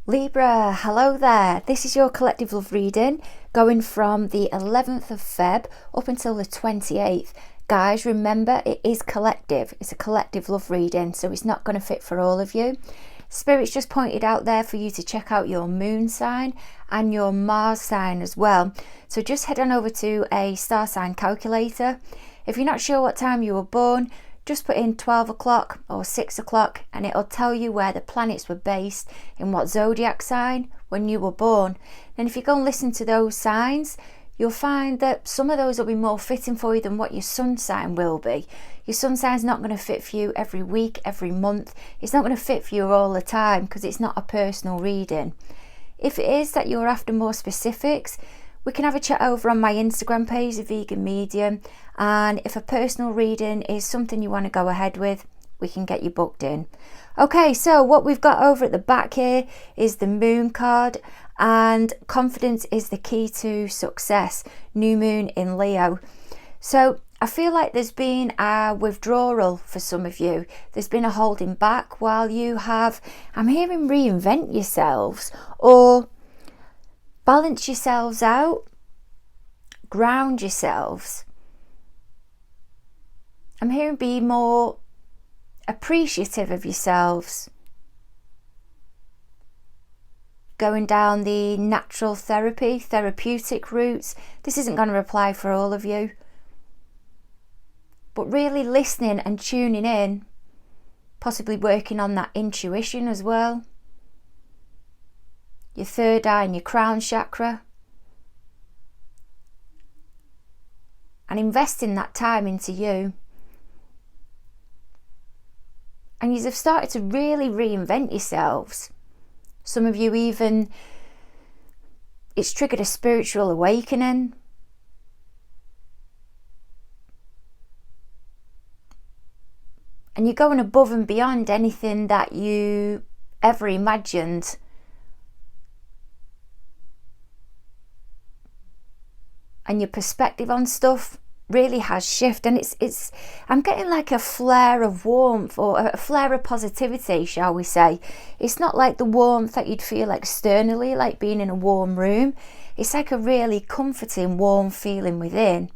Libra, hello there. This is your collective love reading going from the 11th of Feb up until the 28th. Guys, remember it is collective. It's a collective love reading, so it's not going to fit for all of you. Spirit's just pointed out there for you to check out your moon sign and your Mars sign as well. So just head on over to a star sign calculator. If you're not sure what time you were born, just put in 12 o'clock or 6 o'clock and it'll tell you where the planets were based in what zodiac sign when you were born. And if you go and listen to those signs, you'll find that some of those will be more fitting for you than what your sun sign will be. Your sun sign's not going to fit for you every week, every month. It's not going to fit for you all the time because it's not a personal reading. If it is that you're after more specifics, we can have a chat over on my Instagram page, The Vegan Medium, and if a personal reading is something you want to go ahead with, we can get you booked in. Okay, so what we've got over at the back here is the moon card, and confidence is the key to success. New moon in Leo. So I feel like there's been a withdrawal for some of you. There's been a holding back while you have, I'm hearing reinvent yourselves or balance yourselves out, ground yourselves. I'm hearing be more appreciative of yourselves. Going down the natural therapeutic routes. This isn't going to apply for all of you. But really listening and tuning in, possibly working on that intuition as well. Your third eye and your crown chakra. And investing that time into you. And you have started to really reinvent yourselves. Some of you even, it's triggered a spiritual awakening. And you're going above and beyond anything that you ever imagined. And your perspective on stuff really has shifted, and it's I'm getting like a flare of warmth or a flare of positivity, shall we say. It's not like the warmth that you'd feel externally, like being in a warm room. It's like a really comforting, warm feeling within.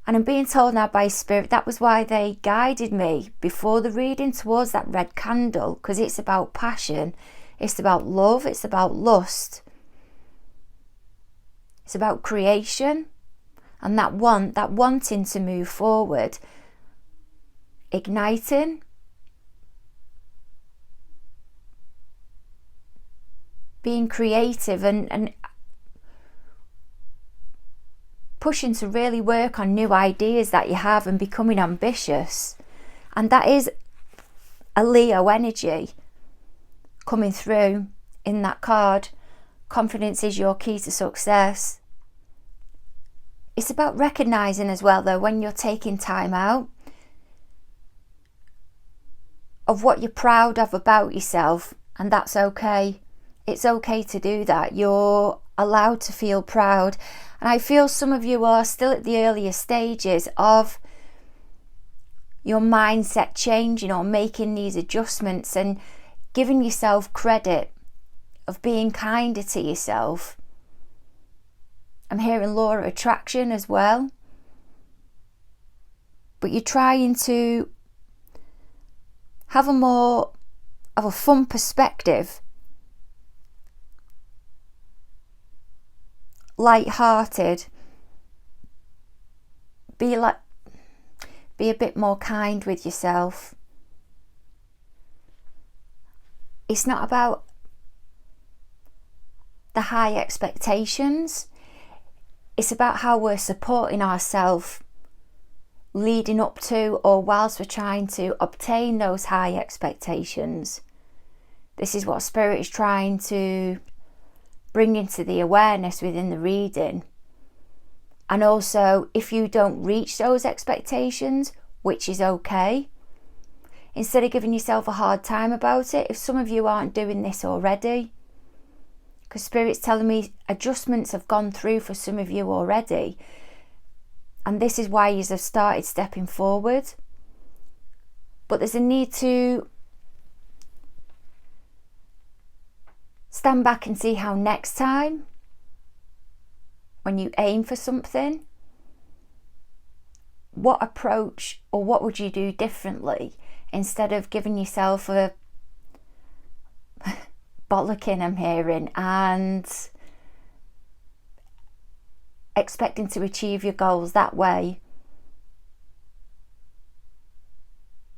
And I'm being told now by Spirit that was why they guided me before the reading towards that red candle, because it's about passion, it's about love, it's about lust. It's about creation and that wanting to move forward, igniting, being creative and pushing to really work on new ideas that you have and becoming ambitious. And that is a Leo energy coming through in that card. Confidence is your key to success. It's about recognizing as well, though, when you're taking time out of what you're proud of about yourself, and that's okay. It's okay to do that. You're allowed to feel proud. And I feel some of you are still at the earlier stages of your mindset changing or making these adjustments and giving yourself credit of being kinder to yourself. I'm hearing law of attraction as well. But you're trying to have a more of a fun perspective. Light-hearted. Be a bit more kind with yourself. It's not about the high expectations. It's about how we're supporting ourselves leading up to or whilst we're trying to obtain those high expectations. This is what Spirit is trying to bring into the awareness within the reading. And also, if you don't reach those expectations, which is okay, instead of giving yourself a hard time about it, if some of you aren't doing this already, because Spirit's telling me adjustments have gone through for some of you already. And this is why you have started stepping forward. But there's a need to stand back and see how next time, when you aim for something, what approach or what would you do differently instead of giving yourself a bollocking, I'm hearing, and expecting to achieve your goals that way.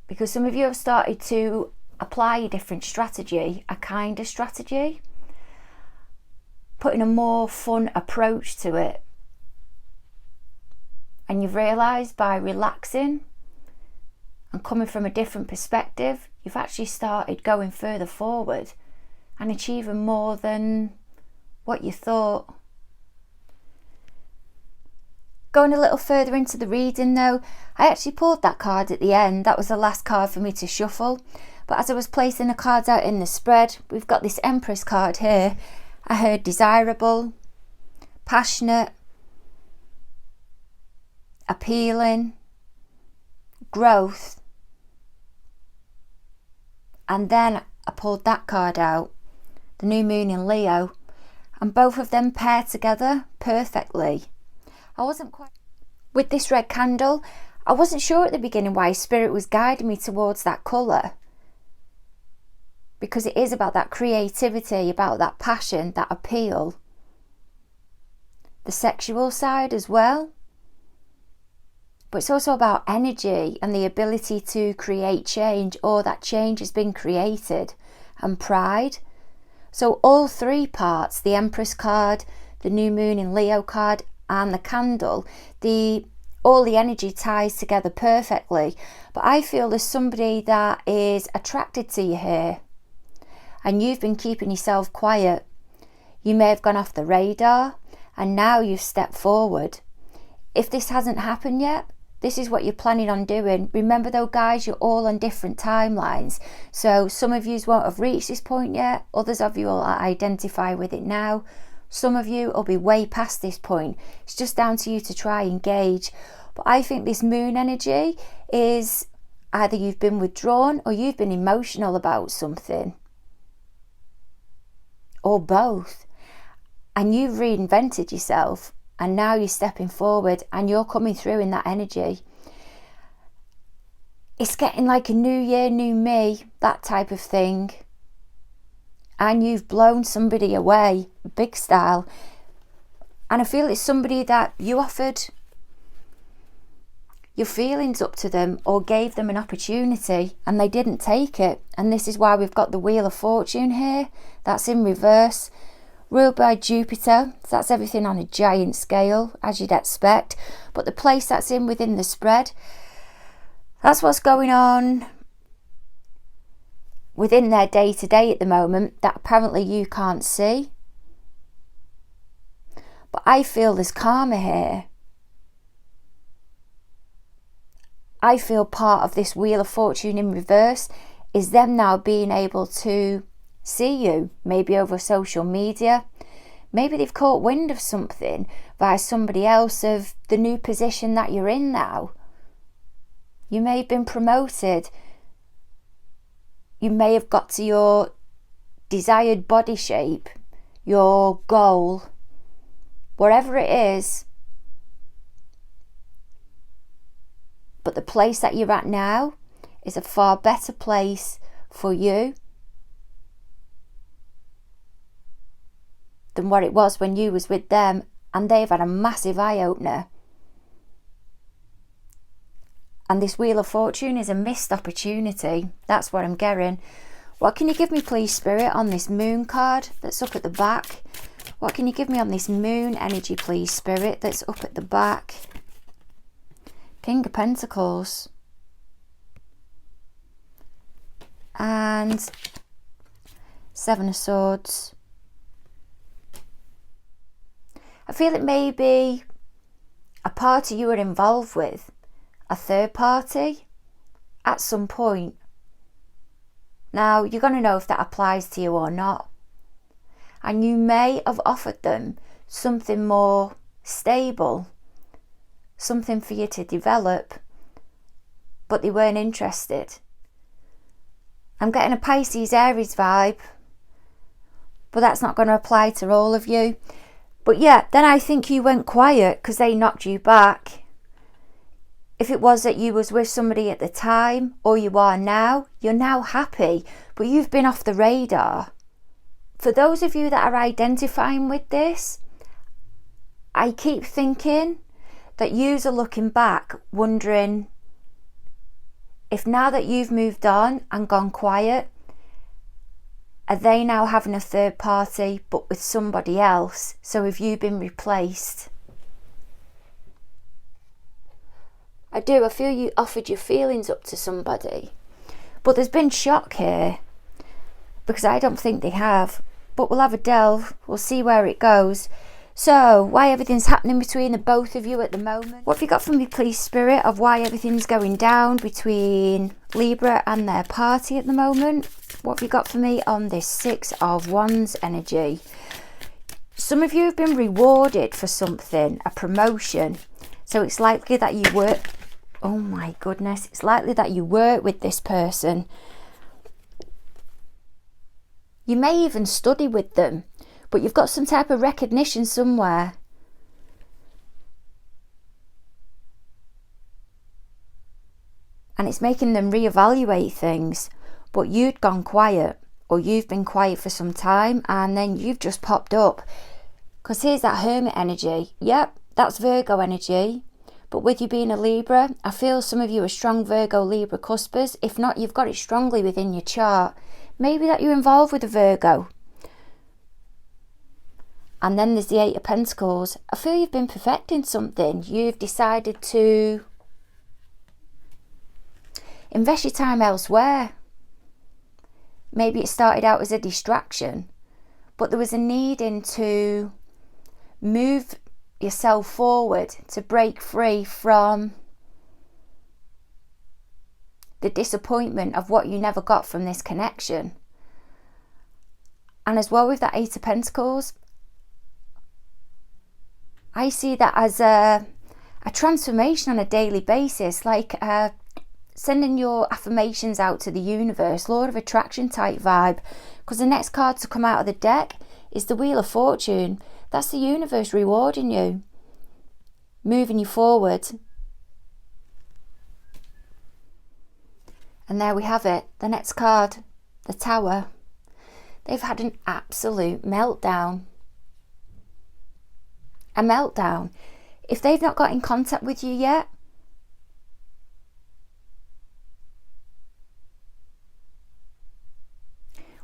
Because some of you have started to apply a different strategy, a kinder strategy, putting a more fun approach to it. And you've realised by relaxing and coming from a different perspective, you've actually started going further forward and achieving more than what you thought. Going a little further into the reading though, I actually pulled that card at the end. That was the last card for me to shuffle. But as I was placing the cards out in the spread, we've got this Empress card here. I heard desirable, passionate, appealing, growth. And then I pulled that card out, the new moon in Leo, and both of them pair together perfectly. I wasn't quite... With this red candle, I wasn't sure at the beginning why Spirit was guiding me towards that colour. Because it is about that creativity, about that passion, that appeal. The sexual side as well. But it's also about energy and the ability to create change, or that change has been created, and pride. So all three parts, the Empress card, the new moon in Leo card, and the candle, all the energy ties together perfectly. But I feel there's somebody that is attracted to you here, and you've been keeping yourself quiet. You may have gone off the radar, and now you've stepped forward. If this hasn't happened yet, this is what you're planning on doing. Remember though guys, you're all on different timelines. So some of you won't have reached this point yet. Others of you will identify with it now. Some of you will be way past this point. It's just down to you to try and gauge. But I think this moon energy is either you've been withdrawn or you've been emotional about something. Or both. And you've reinvented yourself. And now you're stepping forward and you're coming through in that energy. It's getting like a new year, new me, that type of thing. And you've blown somebody away, big style. And I feel it's somebody that you offered your feelings up to them or gave them an opportunity and they didn't take it. And this is why we've got the Wheel of Fortune here. That's in reverse. Ruled by Jupiter, so that's everything on a giant scale, as you'd expect. But the place that's in within the spread, that's what's going on within their day-to-day at the moment that apparently you can't see. But I feel there's karma here. I feel part of this Wheel of Fortune in reverse is them now being able to see you, maybe over social media. Maybe they've caught wind of something via somebody else of the new position that you're in now. You may have been promoted. You may have got to your desired body shape, your goal, wherever it is. But the place that you're at now is a far better place for you than what it was when you was with them, and they've had a massive eye-opener. And this Wheel of Fortune is a missed opportunity. That's what I'm getting. What can you give me, please, Spirit, on this moon card that's up at the back? What can you give me on this moon energy, please, Spirit, that's up at the back? King of Pentacles. And Seven of Swords. I feel it may be a party you were involved with, a third party, at some point. Now, you're going to know if that applies to you or not. And you may have offered them something more stable, something for you to develop, but they weren't interested. I'm getting a Pisces Aries vibe, but that's not going to apply to all of you. But yeah, then I think you went quiet because they knocked you back. If it was that you was with somebody at the time, or you are now, you're now happy, but you've been off the radar. For those of you that are identifying with this, I keep thinking that yous are looking back, wondering if now that you've moved on and gone quiet, are they now having a third party but with somebody else? So have you been replaced? I feel you offered your feelings up to somebody, but there's been shock here because I don't think they have. But we'll have a delve, we'll see where it goes. So, why everything's happening between the both of you at the moment? What have you got for me, please, Spirit, of why everything's going down between Libra and their party at the moment? What have you got for me on this Six of Wands energy? Some of you have been rewarded for something, a promotion. So it's likely that you work... Oh my goodness, it's likely that you work with this person. You may even study with them, but you've got some type of recognition somewhere. And it's making them reevaluate things. But you'd gone quiet, or you've been quiet for some time, and then you've just popped up. Because here's that Hermit energy. Yep, that's Virgo energy. But with you being a Libra, I feel some of you are strong Virgo Libra cuspers. If not, you've got it strongly within your chart. Maybe that you're involved with a Virgo. And then there's the Eight of Pentacles. I feel you've been perfecting something. You've decided to invest your time elsewhere. Maybe it started out as a distraction, but there was a need to move yourself forward, to break free from the disappointment of what you never got from this connection. And as well with that Eight of Pentacles, I see that as a transformation on a daily basis, like sending your affirmations out to the universe, Lord of Attraction type vibe. Because the next card to come out of the deck is the Wheel of Fortune. That's the universe rewarding you, moving you forward. And there we have it, the next card, the Tower. They've had an absolute meltdown. A meltdown. If they've not got in contact with you yet,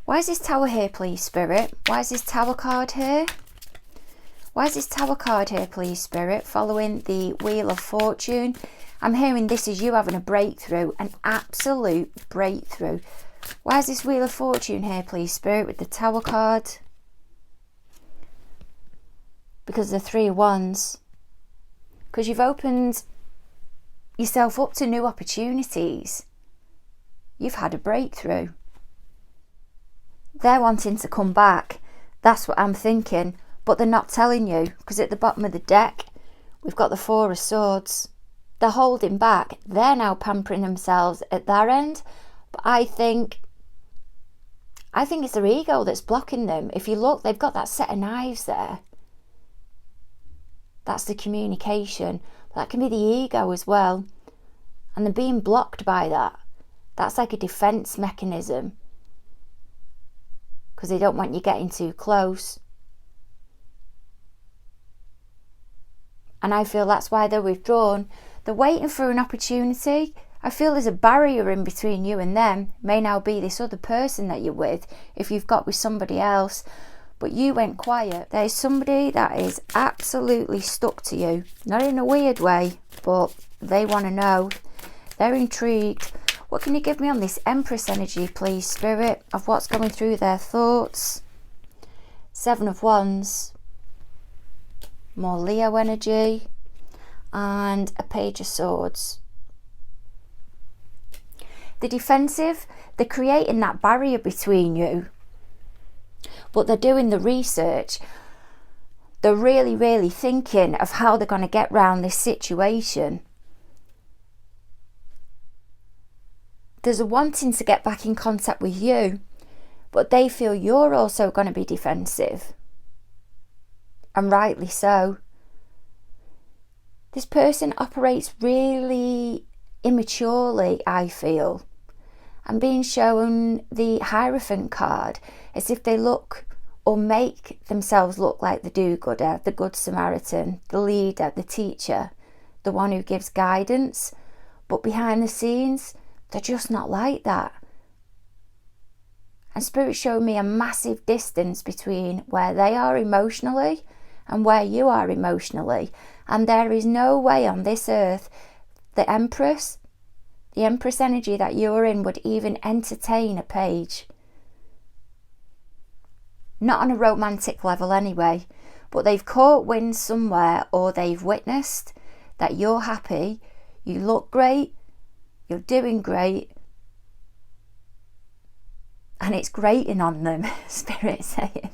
why is this Tower here, please, Spirit? Why is this Tower card here? Why is this Tower card here, please, Spirit? Following the Wheel of Fortune. I'm hearing this is you having a breakthrough, an absolute breakthrough. Why is this Wheel of Fortune here, please, Spirit, with the Tower card? Because the Three of Wands. Because you've opened yourself up to new opportunities. You've had a breakthrough. They're wanting to come back. That's what I'm thinking. But they're not telling you. Because at the bottom of the deck, we've got the Four of Swords. They're holding back. They're now pampering themselves at their end. But I think it's their ego that's blocking them. If you look, they've got that set of knives there. That's the communication. But that can be the ego as well. And they're being blocked by that. That's like a defense mechanism. Because they don't want you getting too close. And I feel that's why they're withdrawn. They're waiting for an opportunity. I feel there's a barrier in between you and them. It may now be this other person that you're with, if you've got with somebody else. But you went quiet. There's somebody that is absolutely stuck to you. Not in a weird way, but they want to know. They're intrigued. What can you give me on this Empress energy, please, Spirit, of what's going through their thoughts? Seven of Wands. More Leo energy. And a Page of Swords. The defensive, they're creating that barrier between you. But they're doing the research. They're really, really thinking of how they're going to get around this situation. There's a wanting to get back in contact with you, but they feel you're also going to be defensive, and rightly so. This person operates really immaturely, I feel. I'm being shown the Hierophant card as if they look or make themselves look like the do-gooder, the good Samaritan, the leader, the teacher, the one who gives guidance. But behind the scenes, they're just not like that. And Spirit showed me a massive distance between where they are emotionally and where you are emotionally. And there is no way on this earth the Empress energy that you're in would even entertain a page. Not on a romantic level anyway, but they've caught wind somewhere, or they've witnessed that you're happy, you look great, you're doing great, and it's grating on them, Spirit saying.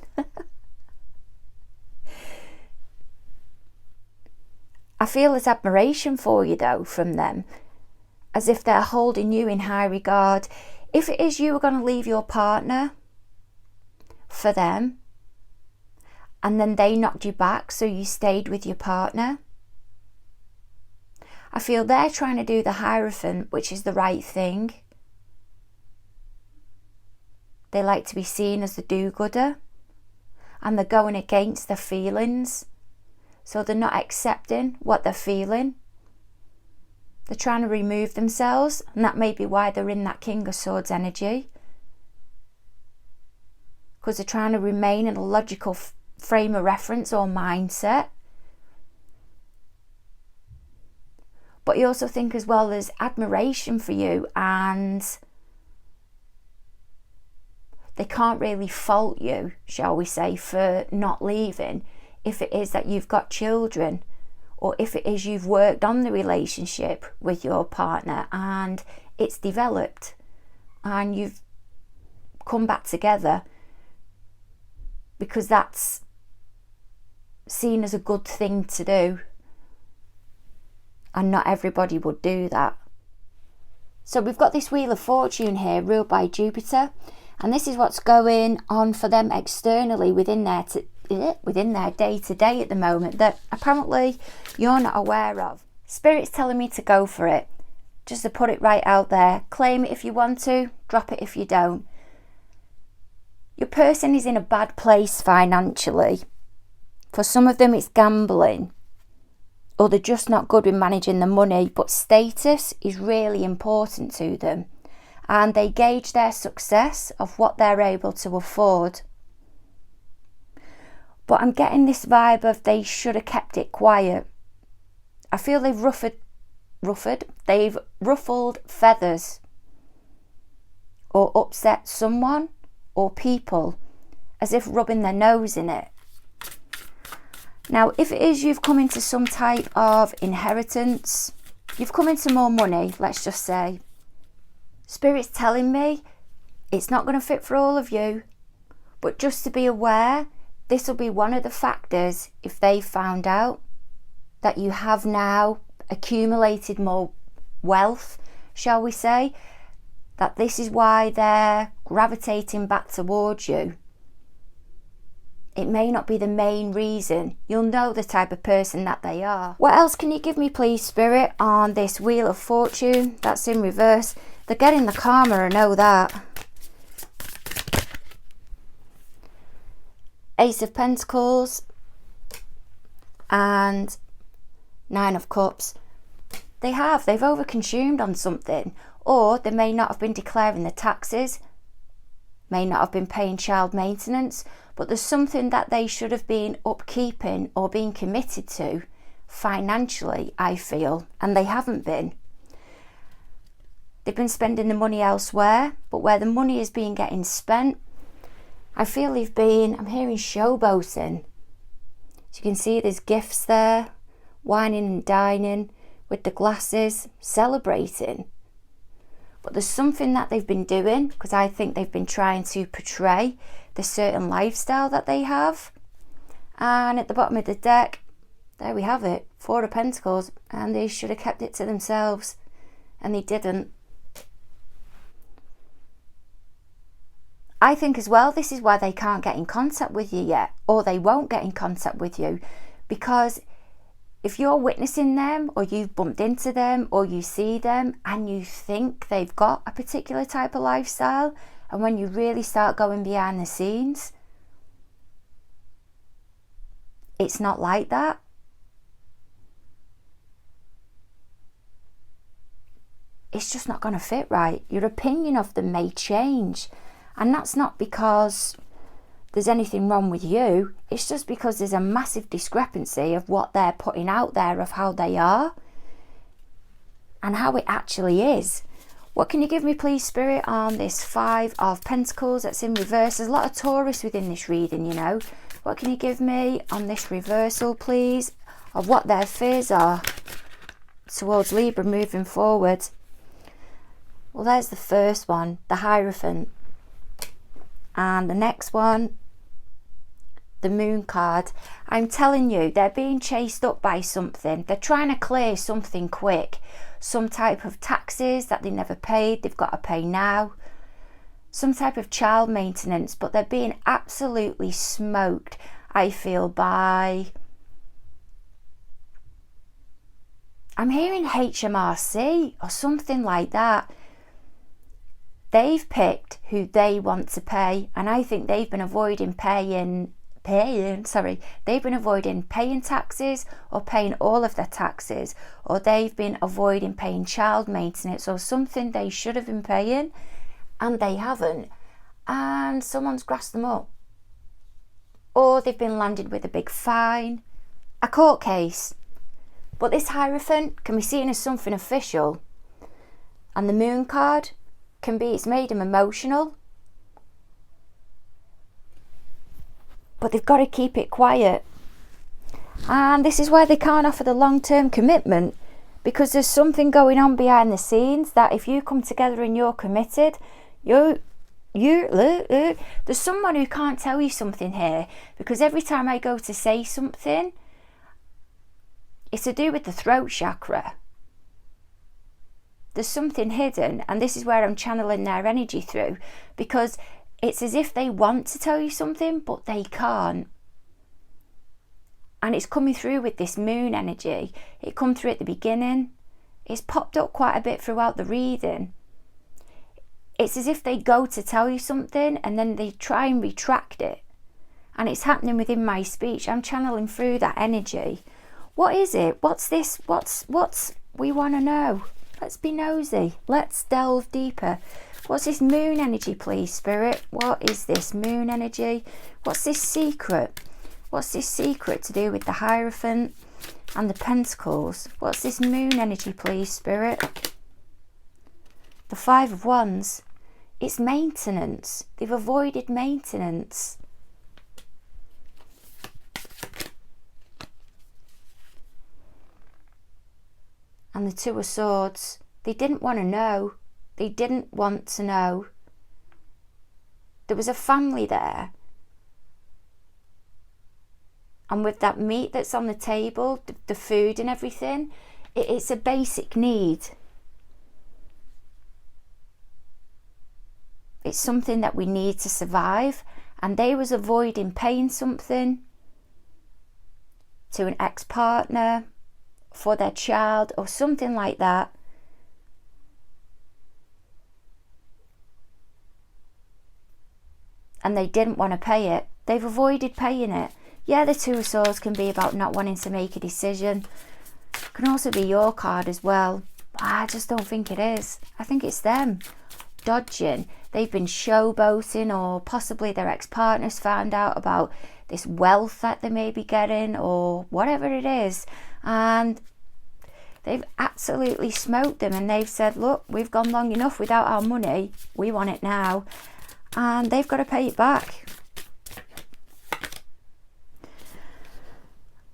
I feel there's admiration for you though from them, as if they're holding you in high regard. If it is you were going to leave your partner for them, and then they knocked you back so you stayed with your partner, I feel they're trying to do the Hierophant, which is the right thing. They like to be seen as the do-gooder, and they're going against their feelings. So they're not accepting what they're feeling. They're trying to remove themselves, and that may be why they're in that King of Swords energy. Because they're trying to remain in a logical frame of reference or mindset. But you also think as well there's admiration for you, and they can't really fault you, shall we say, for not leaving. If it is that you've got children, or if it is you've worked on the relationship with your partner and it's developed and you've come back together, because that's seen as a good thing to do, and not everybody would do that. So we've got this Wheel of Fortune here, ruled by Jupiter, and this is what's going on for them externally within their day-to-day at the moment that apparently you're not aware of. Spirit's telling me to go for it, just to put it right out there. Claim it if you want to, drop it if you don't. Your person is in a bad place financially. For some of them it's gambling, or they're just not good with managing the money, but status is really important to them, and they gauge their success of what they're able to afford. But I'm getting this vibe of they should have kept it quiet. I feel they've ruffled feathers, or upset someone or people, as if rubbing their nose in it. Now, if it is you've come into some type of inheritance, you've come into more money, let's just say, Spirit's telling me it's not going to fit for all of you, but just to be aware, this will be one of the factors if they found out that you have now accumulated more wealth, shall we say, that this is why they're gravitating back towards you. It may not be the main reason. You'll know the type of person that they are. What else can you give me, please, Spirit, on this Wheel of Fortune that's in reverse? They're getting the karma, I know that. Ace of Pentacles and Nine of Cups. They've overconsumed on something, or they may not have been declaring the taxes, may not have been paying child maintenance, but there's something that they should have been upkeeping or being committed to financially, I feel, and they haven't been. They've been spending the money elsewhere, but where the money is being getting spent, I feel I'm hearing showboating. As you can see, there's gifts there, wining and dining with the glasses, celebrating. But there's something that they've been doing, because I think they've been trying to portray the certain lifestyle that they have. And at the bottom of the deck, there we have it, Four of Pentacles, and they should have kept it to themselves, and they didn't. I think as well, this is why they can't get in contact with you yet, or they won't get in contact with you, because if you're witnessing them, or you've bumped into them, or you see them and you think they've got a particular type of lifestyle, and when you really start going behind the scenes, it's not like that. It's just not going to fit right. Your opinion of them may change. And that's not because there's anything wrong with you. It's just because there's a massive discrepancy of what they're putting out there, of how they are and how it actually is. What can you give me, please, Spirit, on this 5 of Pentacles that's in reverse? There's a lot of Taurus within this reading, you know. What can you give me on this reversal, please, of what their fears are towards Libra moving forward? Well, there's the first one, the Hierophant. And the next one, the Moon card. I'm telling you, they're being chased up by something. They're trying to clear something quick. Some type of taxes that they never paid, they've got to pay now. Some type of child maintenance, but they're being absolutely smoked, I feel, by... I'm hearing HMRC or something like that. They've picked who they want to pay, and I think they've been avoiding paying taxes, or paying all of their taxes, or they've been avoiding paying child maintenance or something they should have been paying and they haven't, and someone's grassed them up, or they've been landed with a big fine, a court case. But this Hierophant can be seen as something official, and the Moon card can be, it's made them emotional, but they've got to keep it quiet. And this is why they can't offer the long-term commitment, because there's something going on behind the scenes that if you come together and you're committed, there's someone who can't tell you something here, because every time I go to say something, it's to do with the throat chakra. There's something hidden, and this is where I'm channeling their energy through, because it's as if they want to tell you something, but they can't. And it's coming through with this Moon energy. It come through at the beginning. It's popped up quite a bit throughout the reading. It's as if they go to tell you something and then they try and retract it. And it's happening within my speech. I'm channeling through that energy. What is it? What's this? What's we want to know? Let's be nosy. Let's delve deeper. What's this Moon energy, please, Spirit? What is this Moon energy? What's this secret? What's this secret to do with the Hierophant and the Pentacles? What's this Moon energy, please, Spirit? The 5 of Wands. It's maintenance. They've avoided maintenance. And the 2 of Swords. They didn't want to know. They didn't want to know. There was a family there. And with that meat that's on the table, the food and everything, it's a basic need. It's something that we need to survive. And they was avoiding paying something to an ex-partner for their child or something like that. And they didn't want to pay it. They've avoided paying it. Yeah, the 2 of Swords can be about not wanting to make a decision. It can also be your card as well. But I just don't think it is. I think it's them dodging. They've been showboating, or possibly their ex-partners found out about this wealth that they may be getting, or whatever it is. And they've absolutely smoked them, and they've said, look, we've gone long enough without our money. We want it now. And they've got to pay it back.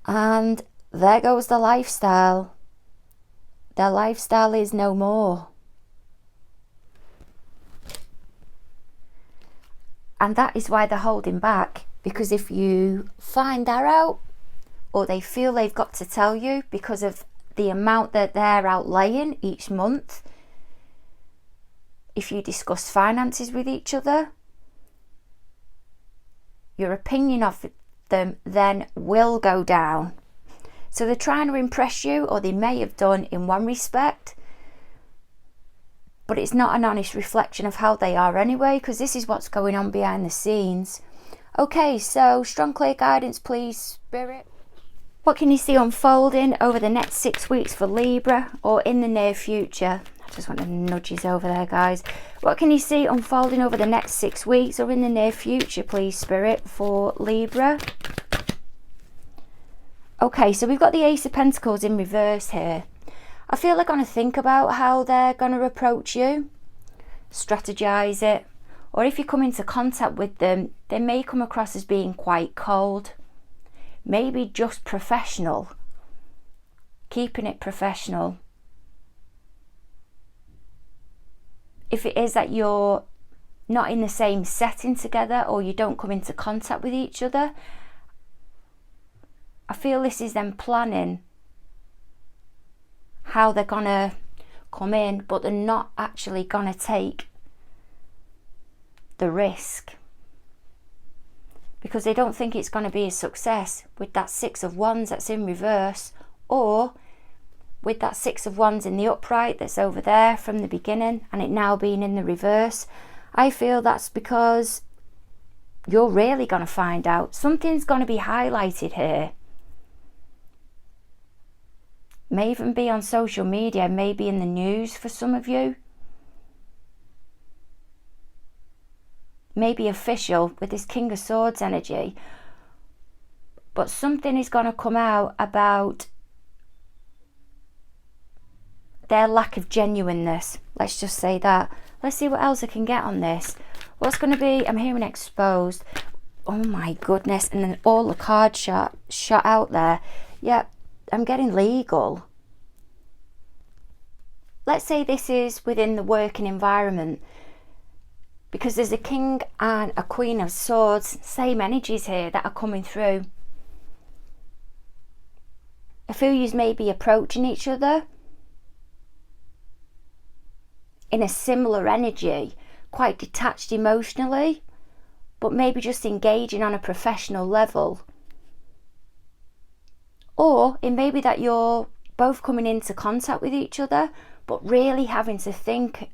And there goes the lifestyle. Their lifestyle is no more. And that is why they're holding back. Because if you find that out, or they feel they've got to tell you because of the amount that they're outlaying each month, if you discuss finances with each other, your opinion of them then will go down. So they're trying to impress you, or they may have done in one respect, but it's not an honest reflection of how they are anyway, because this is what's going on behind the scenes. Okay, so strong clear guidance, please, Spirit. What can you see unfolding over the next 6 weeks for Libra, or in the near future? I just want to nudge you over there, guys. What can you see unfolding over the next 6 weeks or in the near future, please, Spirit, for Libra? Okay, so we've got the Ace of Pentacles in reverse here. I feel they're going to think about how they're going to approach you, strategize it, or if you come into contact with them, they may come across as being quite cold, maybe just professional, keeping it professional. If it is that you're not in the same setting together, or you don't come into contact with each other, I feel this is them planning how they're gonna come in, but they're not actually gonna take the risk, because they don't think it's going to be a success with that Six of Wands that's in reverse, or with that Six of Wands in the upright that's over there from the beginning and it now being in the reverse. I feel that's because you're really going to find out. Something's going to be highlighted here. May even be on social media, maybe in the news for some of you. Maybe official with this King of Swords energy. But something is going to come out about their lack of genuineness. Let's just say that. Let's see what else I can get on this. What's going to be, I'm hearing exposed. Oh my goodness. And then all the cards shot out there. Yep, I'm getting legal. Let's say this is within the working environment, because there's a King and a Queen of Swords, same energies here that are coming through. I feel you may be approaching each other in a similar energy, quite detached emotionally, but maybe just engaging on a professional level. Or it may be that you're both coming into contact with each other, but really having to think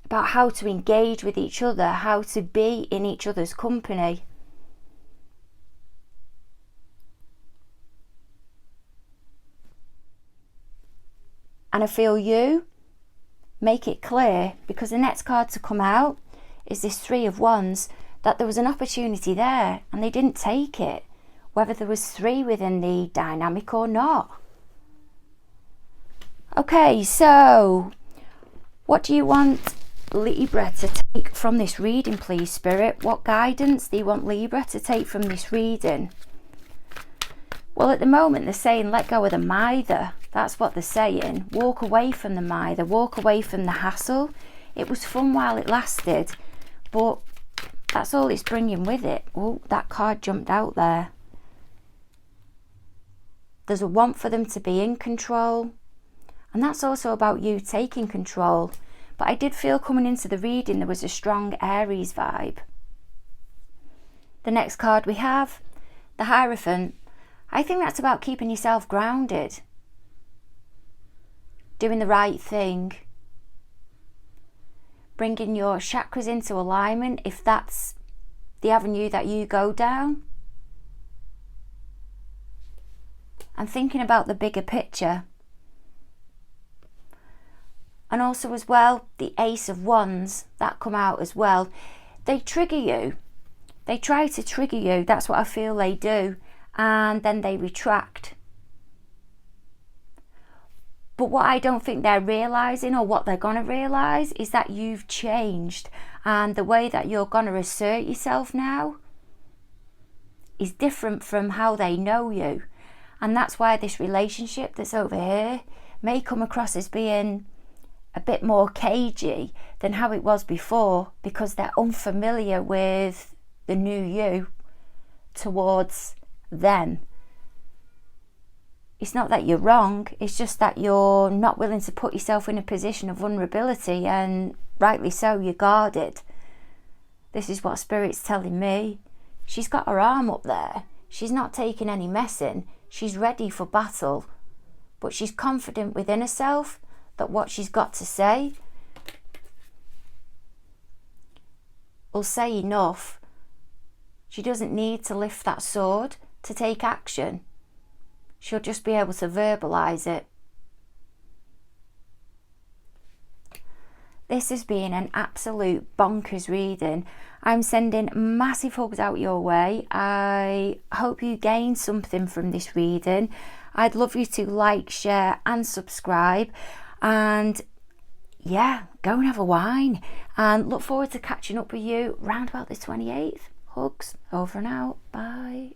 about how to engage with each other, how to be in each other's company. And I feel you make it clear, because the next card to come out is this Three of Wands, that there was an opportunity there and they didn't take it, whether there was three within the dynamic or not. Okay, so what do you want Libra to take from this reading, please, Spirit? What guidance do you want Libra to take from this reading? Well, at the moment they're saying let go of the mither. That's what they're saying. Walk away from the mither, walk away from the hassle. It was fun while it lasted, but that's all it's bringing with it. Oh, that card jumped out there. There's a want for them to be in control, and that's also about you taking control. But I did feel coming into the reading there was a strong Aries vibe. The next card we have, the Hierophant. I think that's about keeping yourself grounded, doing the right thing, bringing your chakras into alignment if that's the avenue that you go down, and thinking about the bigger picture. And also as well, the Ace of Wands, that come out as well. They trigger you. They try to trigger you. That's what I feel they do. And then they retract. But what I don't think they're realising, or what they're going to realise, is that you've changed. And the way that you're going to assert yourself now is different from how they know you. And that's why this relationship that's over here may come across as being a bit more cagey than how it was before, because they're unfamiliar with the new you towards them. It's not that you're wrong, it's just that you're not willing to put yourself in a position of vulnerability, and rightly so, you're guarded. This is what Spirit's telling me. She's got her arm up there. She's not taking any messing. She's ready for battle. But she's confident within herself that what she's got to say will say enough. She doesn't need to lift that sword to take action. She'll just be able to verbalise it. This has been an absolute bonkers reading. I'm sending massive hugs out your way. I hope you gained something from this reading. I'd love you to like, share and subscribe. And yeah, go and have a wine. And look forward to catching up with you round about the 28th. Hugs, over and out. Bye.